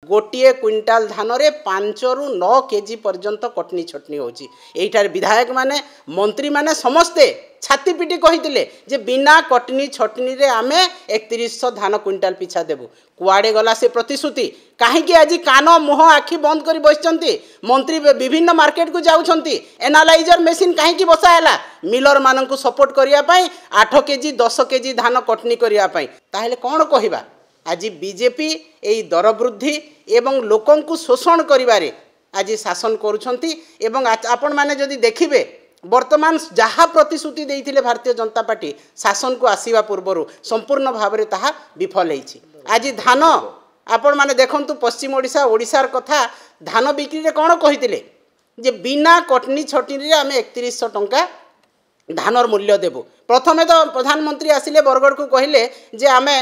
गोटे क्विंटाल धान रे 5 रु 9 केजी पर्यंत कटनी छटनी होची। एठार विधायक माने मंत्री माने समस्ते छाती पिटी कहिथिले जे बिना कटनी छटनी रे आमे 3100 धान क्विंटाल पिछा देबु। कुआडे गला से प्रतिश्रुति कहीं आज कान मुह आखि बंद कर बसचंती। मंत्री विभिन्न मार्केट को जाउछंती, एनालाइजर मेसीन कहीं बसाला मिलर मानक सपोर्ट करिया पई 8 केजी 10 केजी धान कटनी करिया पई। ताहेले कोन कहिबा आज बीजेपी एई दर वृद्धि एवं लोकन को शोषण करिवारे आज शासन करुछंती। एवं आपण माने जदि देखिबे वर्तमान जहाँ प्रतिश्रुति देइथिले भारतीय जनता पार्टी शासन को आसीबा पूर्वरु संपूर्ण भाव में ताहा विफल होईछि। आज धान आपण माने देखंतु पश्चिम ओडिशा ओडिशार कथा धान बिक्री रे कोन कहिथिले जे बिना कटनी छटनी रे आमे 3100 टंका धानर मूल्य देबु। प्रथमे तो प्रधानमंत्री आसिले बरगढ़ को कहले जे आमे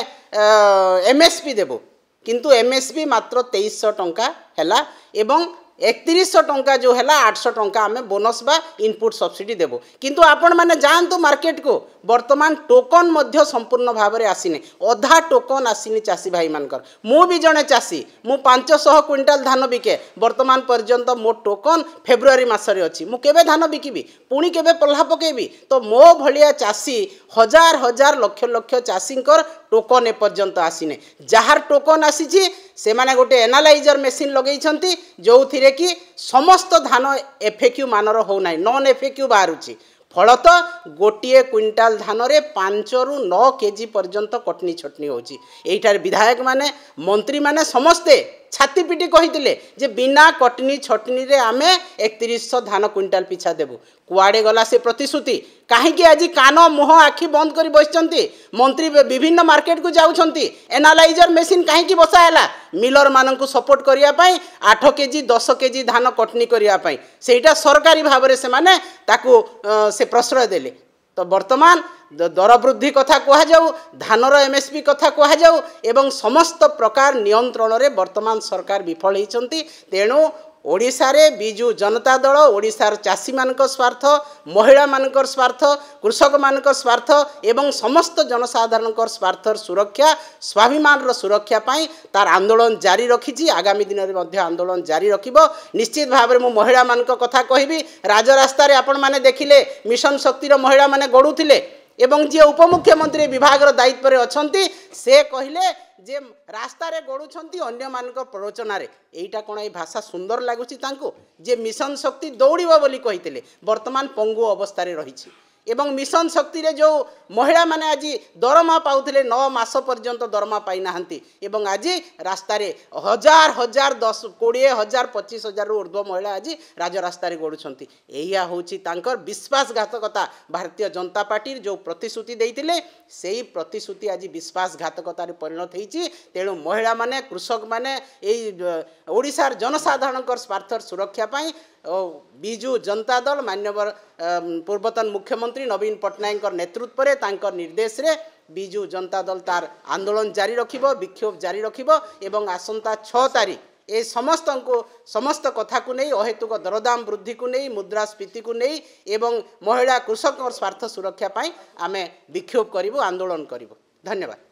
एमएसपी देबु, किंतु एमएसपी मात्र 2300 टंका हैला एवं 3100 टंका जो है 800 टंका आमे बोनस बा इनपुट सब्सिडी देबो। किंतु आपण माने जानतो मार्केट को वर्तमान टोकन मध्य संपूर्ण भाव में आसीने, अधा टोकन आसीनी चाषी भाई मानकर। मु भी जने चाषी, मु 500 क्विंटाल धान बिके वर्तमान पर्यंत मो टोकन फेब्रुआरी मासरे अछि। मु केबे धान बिकिबी पुणी केबे पल्हा पकेबी? तो मो भलिया चाषी हजार हजार लक्ष लक्ष चाषींकर टोकन एपर्यंत आसीने। जार टोकन आसीछि से माने गोटे एनालाइजर मेसीन लगेई छंती जो थिरे कि समस्त धान एफएक्यू मानर हो नाही, नॉन एफएक्यू बाहरुछि। फलत गोटे क्विंटाल धान रे 5 रु 9 केजी पर्यंत कटनी छटनी होची। एठार विधायक माने मंत्री माने समस्ते छाती पिटी कहिथिले जे बिना कटनी छटनी रे आमे 3100 धान क्विंटाल पिछा देबु। कुआडे गला से प्रतिश्रुति कहीं आज कान मुह आखि बंद कर बसचंती। मंत्री विभिन्न मार्केट को जाउछंती, एनालाइजर मेसीन कहीं बसाला मिलर मानक सपोर्ट करिया पई 8 केजी 10 केजी धान कटनी करिया पई। सेटा सरकारी भाव में से माने ताकू से प्रश्रय देले। तो वर्तमान दर वृद्धि कथा कह जाऊ, धानर एमएसपी कथा कह जाऊ एवं समस्त प्रकार नियंत्रण रे वर्तमान सरकार विफल होती। तेणु ओडिशा रे बिजु जनता दल ओडिशार चाषी मानक स्वार्थ, महिला मानकर स्वार्थ, कृषक मानक स्वार्थ एवं समस्त जनसाधारण स्वार्थर सुरक्षा स्वाभिमान सुरक्षा पाई तार आंदोलन जारी रखी। आगामी दिन में आंदोलन जारी रखिबो। निश्चित भाव में मु महिला मानक कथा कहबी। राजरास्तार आपण माने देखिले मिशन शक्तिर महिला माने गड़ुथिले एवं जी उपमुख्यमंत्री विभाग दायित्व रे अछंती से कहिले जे रास्ता रे गड़ुछंती अन्य मानक प्ररोचना रे। एइटा कोन ए भाषा सुंदर लागुची तांको जे मिशन शक्ति दौड़िबो बोली कहिथिले वर्तमान पंगु अवस्था रे रहिछि। एवं मिशन शक्ति रे जो महिला माने आज दरमा पाउथिले 9 मास पर्यंत दरमा पाई नाहंती एवं आज रास्ता रे हजार हजार 10 20 हजार 25 हजार रु ऊर्ध्व महिला आज राजरास्ता रे गड़ुछंती। एया होची तांकर विश्वासघातकता। भारतीय जनता पार्टी जो प्रतिश्रुति देइथिले सेही प्रतिश्रुति आज विश्वासघातकता रे परिणत होईची। तेणु महिला माने कृषक माने एई ओडिशार जनसाधारणकर स्वार्थर सुरक्षा पाई बिजु जनता दल मान्यवर पूर्वतन मुख्यमंत्री नवीन पट्टनायक नेतृत्व में तांकर निर्देश रे बिजु जनता दल तार आंदोलन जारी रखिबो, विक्षोभ जारी रखिबो एवं आसंता 6 तारीख ए समस्त कथा को नहीं अहेतुक दरदाम वृद्धि को नहीं मुद्रास्फीति को नहीं एवं महिला कृषक स्वार्थ सुरक्षा पाई आमे विक्षोभ करिबो, आंदोलन करिबो। धन्यवाद।